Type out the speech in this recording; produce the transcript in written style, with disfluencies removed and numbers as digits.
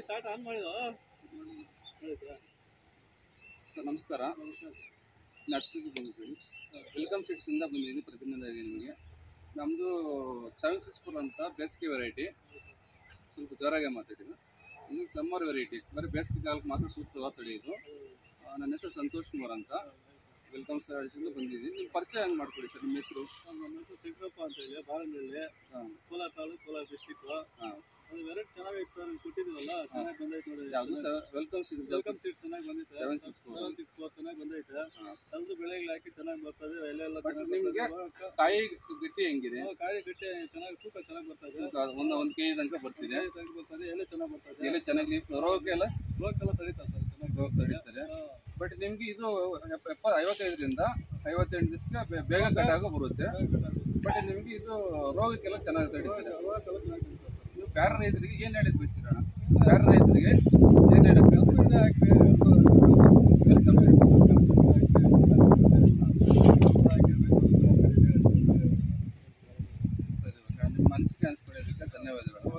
Start on ಮಾಡಿದ sir ನಮಸ್ಕಾರ. ನರ್ಸರಿಗೆ ಬಂದಿದ್ದೀವಿ. ವೆಲ್ಕಮ್ ಸೀಡ್ಸಿಂದ ಬಂದಿದ್ದೀನಿ. ಪ್ರತಿನಿಧಿಯಾಗಿ ನಿಮಗೆ ನಮ್ಮದು 764 ಅಂತ ಬೇಸಿಗೆ ವೆರೈಟಿ. ಸ್ವಲ್ಪ ಜೋರಾಗೆ ಮಾತಾಡಿದ್ದು. ಇದು ಸಮ್ಮರ್ ವೆರೈಟಿ, ಬರೀ ಬೇಸಿಗೆ ಕಾಲಕ್ಕೆ ಮಾತ್ರ ಸೂಕ್ತವಾದ ತಳಿ ಇದು. ನನ್ನ ಹೆಸರು ಸಂತೋಷ್ ಕುಮಾರ್ ಅಂತ. ವೆಲ್ಕಮ್ ಸೀಡ್ಸಿಂದ ಬಂದಿದ್ದೀನಿ. ನಿಮ್ಮ ಪರಿಚಯ ಹೆಂಗೆ ಮಾಡ್ಕೊಳ್ಳಿ ಸರ್? ನಿಮ್ಮ ಹೆಸರು? ನಮ್ಮ ಹೆಸರು ಶಂಕರಪ್ಪ ಅಂತ ಹೇಳಿ, ಬಾಳನಹಳ್ಳಿ, ಕೋಲಾರ ತಾಲೂಕು, ಕೋಲಾರ ಡಿಸ್ಟಿಕ್. ಅದು ವೆರೈಟಿ ಚೆನ್ನಾಗೈತೆ ಸರ್, ಕೊಟ್ಟಿದ್ದೀವಲ್ಲ, ಚೆನ್ನಾಗಿ ಬಂದೈತೆ ನೋಡಿ. ಯಾವುದು ಸರ್? ವೆಲ್ಕಮ್ ಸೀಡ್ಸ್ ಚೆನ್ನಾಗಿ ಬಂದೈತೆ. 764 ಚೆನ್ನಾಗಿ ಬಂದೈತೆ. ಎಲ್ಲರೂ ಬೆಳೆಗಳು ಹಾಕಿ ಚೆನ್ನಾಗಿ ಬರ್ತದೆ. ಎಲೆಲ್ಲ ನಿಮಗೆ ಕಾಯಿ ಗಟ್ಟಿ ಹೆಂಗಿದೆ? ಕಾಯಿ ಗಟ್ಟಿ ಚೆನ್ನಾಗಿ ತೂಕ ಚೆನ್ನಾಗಿ ಬರ್ತದೆ. ಒಂದು ಕೆಜಿ ತನಕ ಬರ್ತಿದೆ. ಬರ್ತದೆ, ಎಲೆ ಚೆನ್ನಾಗಿ ಬರ್ತದೆ. ಎಲೆ ಚೆನ್ನಾಗಿ ರೋಗಕ್ಕೆಲ್ಲ ತಡೀತಾರೆ ಸರ್, ಚೆನ್ನಾಗಿ ರೋಗ ತಡೀತಾರೆ. ಬಟ್ ನಿಮ್ಗೆ ಇದು 55ರಿಂದ 58 ದಿವಸಕ್ಕೆ ಬೇಗ ಕಟಾಗ ಬರುತ್ತೆ. ಬಟ್ ನಿಮ್ಗೆ ಇದು ರೋಗಕ್ಕೆಲ್ಲ ಚೆನ್ನಾಗಿ ತಡೀತಾರೆ. ನೀವು ಬೇರೆ ರೈತರಿಗೆ ಏನು ಹೇಳಕ್ ಬಯಸ್ತೀರಣ್ಣ? ಬೇರೆ ರೈತರಿಗೆ ಏನು ಹೇಳಕ್ ಬಯಸ್ತೀರ? Welcome sir. ಸರಿ, ನಿಮ್ಮ ಮನಸ್ಸಿಗೆ ಅನ್ಸ್ಕೊಳ್ಳೋದಕ್ಕೆ ಧನ್ಯವಾದಗಳು.